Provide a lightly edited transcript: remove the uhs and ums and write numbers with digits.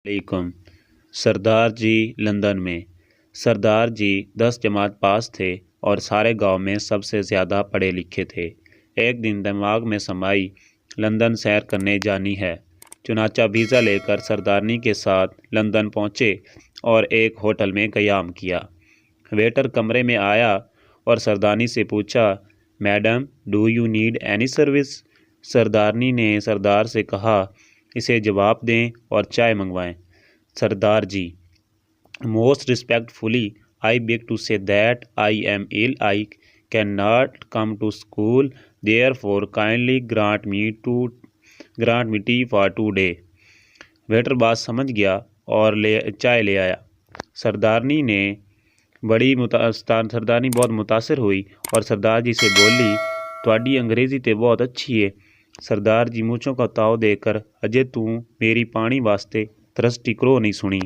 अलैकुम। सरदार जी लंदन में। सरदार जी 10 जमात पास थे और सारे गांव में सबसे ज़्यादा पढ़े लिखे थे। एक दिन दिमाग में समाई लंदन सैर करने जानी है। चुनाचा वीज़ा लेकर सरदारनी के साथ लंदन पहुँचे और एक होटल में क़याम किया। वेटर कमरे में आया और सरदारनी से पूछा, madam do you need any service. Sardarni ने सरदार से कहा, इसे जवाब दें और चाय मंगवाएं। Sardar ji, most respectfully I beg to say that I am ill, I can not come to school, therefore kindly grant me tea for today. Waiter बात समझ गया और चाय ले आया। सरदारनी बहुत मुतासर हुई और सरदार जी से बोली, ਤੁਹਾਡੀ अंग्रेज़ी तो बहुत अच्छी है। सरदार जी मूँछों का ताव देकर, अजे तू मेरी पानी वास्ते तरसती करो नहीं सुनी।